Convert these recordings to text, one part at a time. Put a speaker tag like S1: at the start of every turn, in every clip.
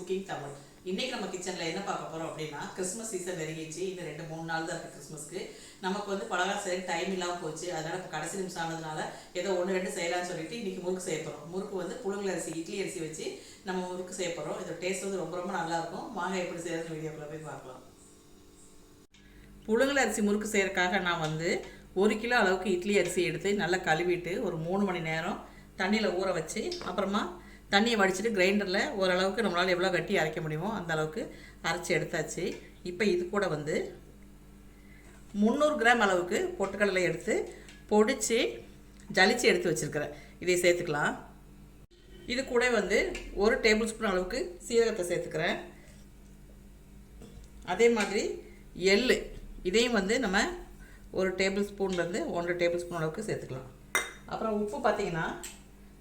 S1: Cooking Tamil. இன்னைக்கு நம்ம கிச்சனில் என்ன பார்க்க போகிறோம் அப்படின்னா, கிறிஸ்மஸ் சீசன் நெருங்கிச்சு. இன்னும் 2-3 நாள் தான் இருக்குது கிறிஸ்மஸ்க்கு. நமக்கு வந்து பலகாரம் செய்ய டைம் இல்லாமல் போச்சு. அதனால் இப்போ கடைசி நிமிஷம் ஆனதுனால ஏதோ 1-2 செய்யலாம்னு சொல்லிட்டு இன்றைக்கி முறுக்கு செய்ய போகிறோம். முறுக்கு வந்து புழுங்கல் அரிசி, இட்லி அரிசி வச்சு நம்ம முறுக்கு செய்ய போகிறோம். இதோட டேஸ்ட் வந்து ரொம்ப ரொம்ப நல்லாயிருக்கும். வாங்க எப்படி செய்யறதுன்னு வீடியோக்குள்ளே போய் பார்க்கலாம். புழுங்கல் அரிசி முறுக்கு செய்யறதுக்காக நான் வந்து 1 கிலோ அளவுக்கு இட்லி அரிசி எடுத்து நல்லா கழுவிட்டு ஒரு 3 மணி நேரம் தண்ணியில் ஊற வச்சு, அப்புறமா தண்ணியை வடிச்சிட்டு கிரைண்டரில் ஓரளவுக்கு நம்மளால் எவ்வளோ கட்டி அரைக்க முடியுமோ அந்த அளவுக்கு அரைச்சி எடுத்தாச்சு. இப்போ இது கூட வந்து 300 கிராம் அளவுக்கு பொட்டுக்கடலை எடுத்து பொடிச்சு ஜலிச்சு எடுத்து வச்சுருக்கிறேன். இதை சேர்த்துக்கலாம். இது கூட வந்து 1 டேபிள் ஸ்பூன் அளவுக்கு சீரகத்தை சேர்த்துக்கிறேன். அதே மாதிரி எள்ளு, இதையும் வந்து நம்ம 1 டேபிள் ஸ்பூன்லேருந்து 1 டேபிள் ஸ்பூன் அளவுக்கு சேர்த்துக்கலாம். அப்புறம் உப்பு பார்த்திங்கன்னா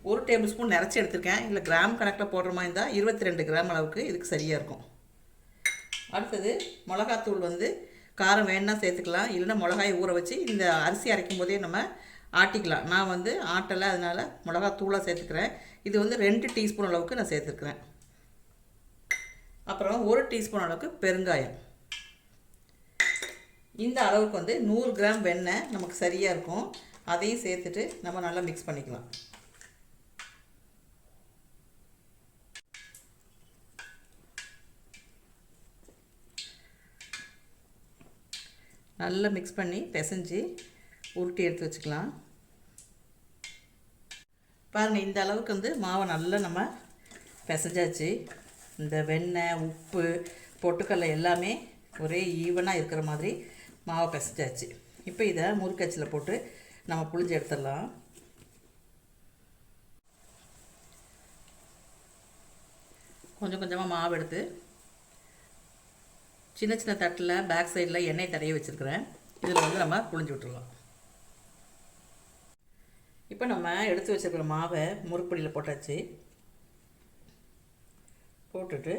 S1: 1 டேபிள் ஸ்பூன் நிறச்சி எடுத்துருக்கேன். இல்லை கிராம் கணக்கில் போடுற மாதிரி இருந்தால் 22 கிராம் அளவுக்கு இதுக்கு சரியாக இருக்கும். அடுத்தது மிளகாத்தூள் வந்து காரம் வேணுன்னா சேர்த்துக்கலாம், இல்லைன்னா மிளகாயை ஊற வச்சு இந்த அரிசி அரைக்கும் போதே நம்ம ஆட்டிக்கலாம். நான் வந்து ஆட்டலை, அதனால் மிளகாத்தூளாக சேர்த்துக்கிறேன். இது வந்து 2 டீஸ்பூன் அளவுக்கு நான் சேர்த்துருக்குறேன். அப்புறம் 1 டீஸ்பூன் அளவுக்கு பெருங்காயம். இந்த அளவுக்கு வந்து 100 கிராம் வெண்ணெய் நமக்கு சரியாக இருக்கும். அதையும் சேர்த்துட்டு நம்ம நல்லா மிக்ஸ் பண்ணிக்கலாம். நல்லா மிக்ஸ் பண்ணி பிசைஞ்சு உருட்டி எடுத்து வச்சுக்கலாம். பாருங்கள், இந்த அளவுக்கு வந்து மாவை நல்லா நம்ம பிசைஞ்சாச்சு. இந்த வெண்ணெய், உப்பு, பொட்டுக்கடலை எல்லாமே ஒரே ஈவனாக இருக்கிற மாதிரி மாவை பிசைஞ்சாச்சு. இப்போ இதை முறுக்கச்சில் போட்டு நம்ம புழிஞ்சு எடுத்துடலாம். கொஞ்சம் கொஞ்சமாக மாவு எடுத்து சின்ன சின்ன தட்டில் பேக் சைடில் எண்ணெய் தடவி வச்சுருக்கிறேன். இதில் வந்து நம்ம புழிஞ்சு விட்டுருலாம். இப்போ நம்ம எடுத்து வச்சுருக்கிற மாவை முறுக்குப்பொடியில் போட்டாச்சு. போட்டுட்டு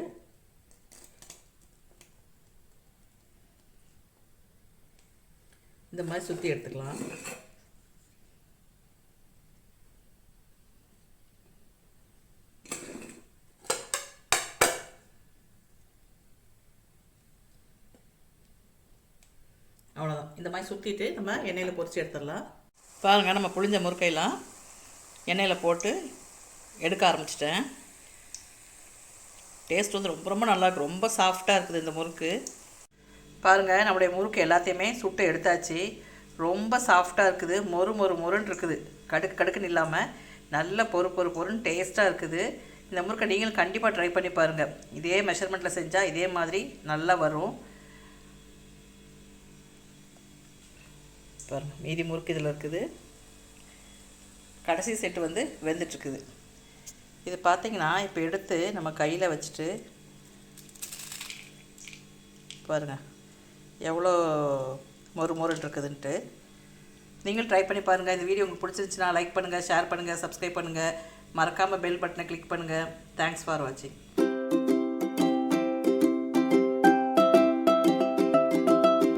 S1: இந்த மாதிரி சுற்றி எடுத்துக்கலாம். அவ்வளோதான். இந்த மாதிரி சுற்றிட்டு நம்ம எண்ணெயில் பொரித்து எடுத்துடலாம். பாருங்கள், நம்ம புழிஞ்ச முறுக்கையெல்லாம் எண்ணெயில் போட்டு எடுக்க ஆரம்பிச்சிட்டேன். டேஸ்ட் வந்து ரொம்ப ரொம்ப நல்லாயிருக்கு. ரொம்ப சாஃப்டாக இருக்குது இந்த முறுக்கு. பாருங்கள், நம்முடைய முறுக்கு எல்லாத்தையுமே சுட்டு எடுத்தாச்சு. ரொம்ப சாஃப்டாக இருக்குது. மொறுன்னு இருக்குது. கடுக்குன்னு இல்லாமல் நல்ல பொறுன்னு டேஸ்ட்டாக இருக்குது. இந்த முறுக்கை நீங்களும் கண்டிப்பாக ட்ரை பண்ணி பாருங்கள். இதே மெஷர்மெண்ட்டில் செஞ்சால் இதே மாதிரி நல்லா வரும். பாருங்கள், மீதி முறுக்கு இதில் இருக்குது. கடைசி செட்டு வந்து வெந்துட்டுருக்குது. இது பார்த்திங்கன்னா இப்போ எடுத்து நம்ம கையில் வச்சுட்டு பாருங்கள் எவ்வளோ மொறுன்னு இருக்குதுன்ட்டு. நீங்களும் ட்ரை பண்ணி பாருங்கள். இந்த வீடியோ உங்களுக்கு பிடிச்சிருந்துச்சுன்னா லைக் பண்ணுங்கள், ஷேர் பண்ணுங்கள், சப்ஸ்கிரைப் பண்ணுங்கள். மறக்காமல் பெல் பட்டனை கிளிக் பண்ணுங்கள். தேங்க்ஸ் ஃபார் வாட்சிங்.